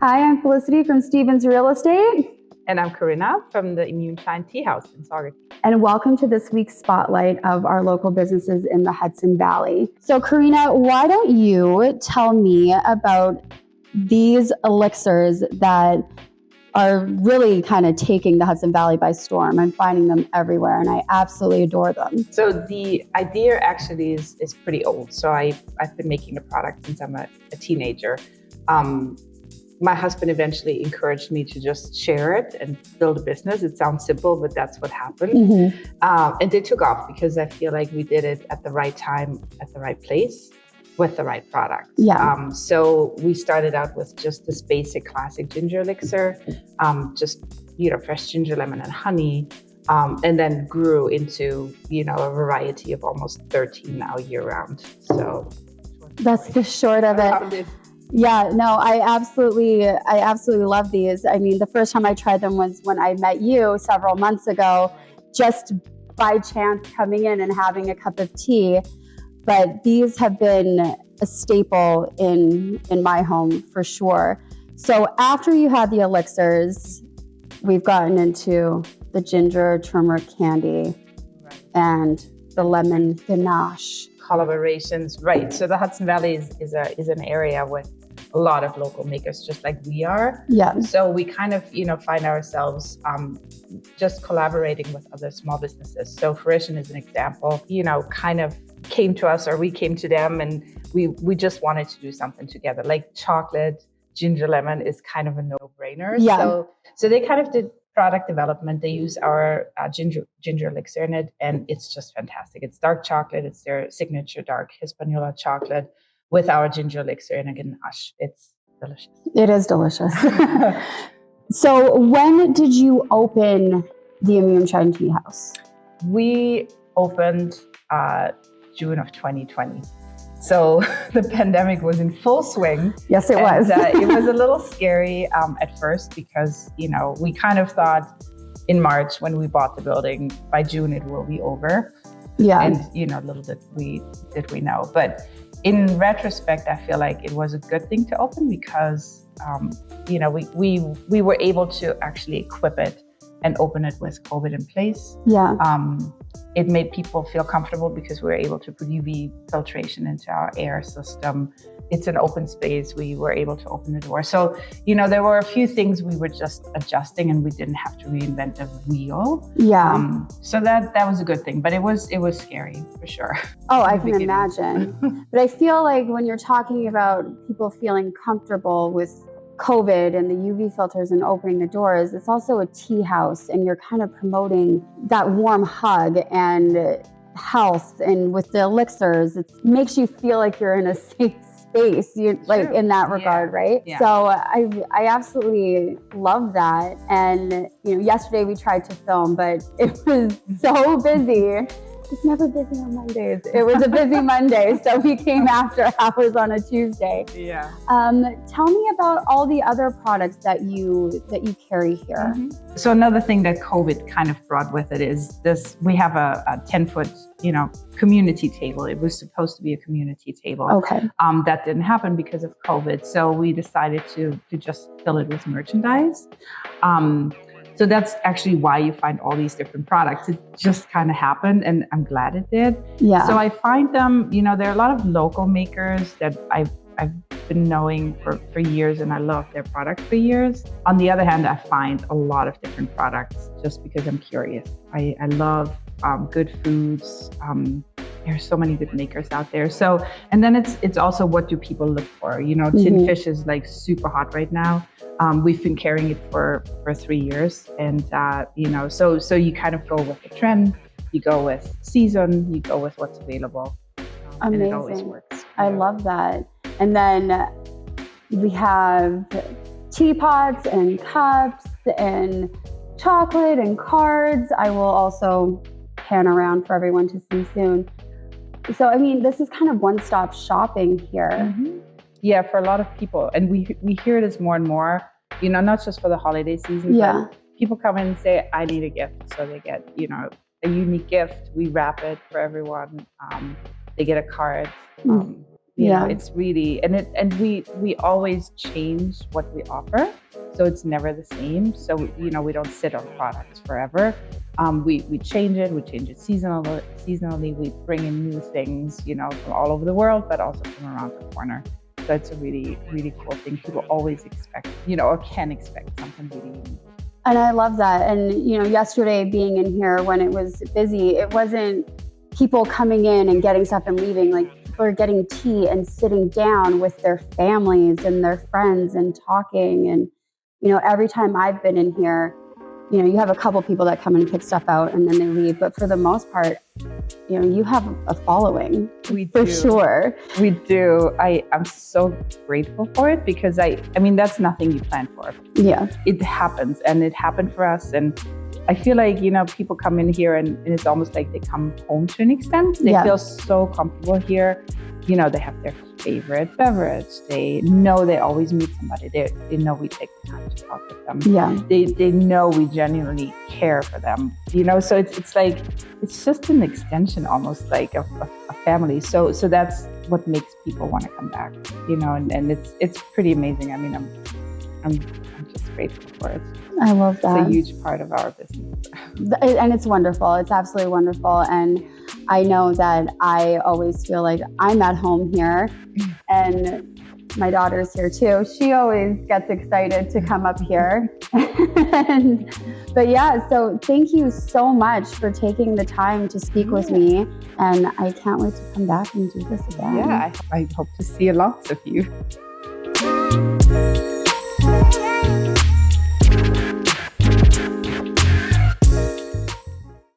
Hi, I'm Felicity from Stevens Real Estate. And I'm Karina from the Schein Tea House in Saugerty. And welcome to this week's spotlight of our local businesses in the Hudson Valley. So Karina, why don't you tell me about these elixirs that are really kind of taking the Hudson Valley by storm. I'm finding them everywhere and I absolutely adore them. So the idea actually is pretty old. So I've been making the product since I'm a teenager. My husband eventually encouraged me to just share it and build a business. It sounds simple, but that's what happened. Mm-hmm. And they took off because I feel like we did it at the right time, at the right place, with the right product. Yeah. So we started out with just this basic classic ginger elixir, just, fresh ginger, lemon, and honey. And then grew into, a variety of almost 13 now year round. So that's the short of it. Yeah, no, I absolutely love these. I mean, the first time I tried them was when I met you several months ago, just by chance coming in and having a cup of tea. But these have been a staple in my home for sure. So after you had the elixirs, we've gotten into the ginger turmeric candy and the lemon ganache. Collaborations, right. So the Hudson Valley is an area with a lot of local makers, just like we are. Yeah. So we kind of, find ourselves just collaborating with other small businesses. So Fruition is an example, kind of came to us or we came to them and we just wanted to do something together. Like chocolate, ginger lemon is kind of a no-brainer. Yeah. So they kind of did product development. They use our ginger elixir in it, and it's just fantastic. It's dark chocolate. It's their signature dark Hispaniola chocolate with our ginger elixir and a ganache. It's delicious. It is delicious. So when did you open the Schein Tea House? We opened June of 2020. So the pandemic was in full swing. Yes, it was. It was a little scary at first because, we kind of thought in March when we bought the building, by June it will be over. Yeah. And, little did we know. But in retrospect, I feel like it was a good thing to open because, we were able to actually equip it and open it with COVID in place. Yeah. It made people feel comfortable because we were able to put UV filtration into our air system. It's an open space. We were able to open the door. So, there were a few things we were just adjusting and we didn't have to reinvent the wheel. Yeah. So that was a good thing, but it was scary for sure. Oh, I can imagine. But I feel like when you're talking about people feeling comfortable with COVID and the UV filters and opening the doors, it's also a tea house and you're kind of promoting that warm hug and health. And with the elixirs, it makes you feel like you're in a safe space, like in that regard, right? Yeah. So I absolutely love that. And yesterday we tried to film, but it was so busy. It's never busy on Mondays. It was a busy Monday, so we came after hours on a Tuesday. Yeah. Tell me about all the other products that you carry here. Mm-hmm. So another thing that COVID kind of brought with it is this: we have a 10-foot, community table. It was supposed to be a community table. Okay. That didn't happen because of COVID. So we decided to just fill it with merchandise. So that's actually why you find all these different products. It just kind of happened and I'm glad it did. Yeah. So I find them, there are a lot of local makers that I've been knowing for years and I love their product for years. On the other hand, I find a lot of different products just because I'm curious. I love good foods. There's so many good makers out there. So, and then it's also what do people look for? Tin fish is like super hot right now. We've been carrying it for 3 years, and so you kind of go with the trend, you go with season, you go with what's available. Amazing. And it always works. I love that. And then we have teapots and cups and chocolate and cards. I will also pan around for everyone to see soon. So, this is kind of one-stop shopping here. Mm-hmm. Yeah, for a lot of people. And we hear this more and more, not just for the holiday season, but people come in and say, I need a gift. So they get, a unique gift. We wrap it for everyone. They get a card. You know, Yeah. it's really, and we always change what we offer, so it's never the same. So you know, we don't sit on products forever. We change it. We change it seasonally. We bring in new things, you know, from all over the world, but also from around the corner. So it's a really, really cool thing. People always expect, you know, or can expect something really unique. And I love that. And, you know, yesterday being in here when it was busy, it wasn't people coming in and getting stuff and leaving. Like, people are getting tea and sitting down with their families and their friends and talking. And, you know, every time I've been in here, you know, you have a couple people that come and pick stuff out and then they leave. But for the most part, you know, you have a following. We for do. sure. We do. I'm so grateful for it, because I mean, that's nothing you plan for. Yeah. It happens, and it happened for us. And I feel like, you know, people come in here and it's almost like they come home to an extent. They feel so comfortable here. You know, they have their favorite beverage. They know they always meet somebody. They know we take the time to talk with them. Yeah. They know we genuinely care for them. You know, so it's like, it's just an extension almost like of a family. So that's what makes people want to come back. You know, and it's pretty amazing. I mean, I'm just grateful for it. I love that. It's a huge part of our business. And it's wonderful. It's absolutely wonderful. And I know that I always feel like I'm at home here, and my daughter's here too. She always gets excited to come up here. But yeah, so thank you so much for taking the time to speak with me. And I can't wait to come back and do this again. Yeah, I hope to see lots of you.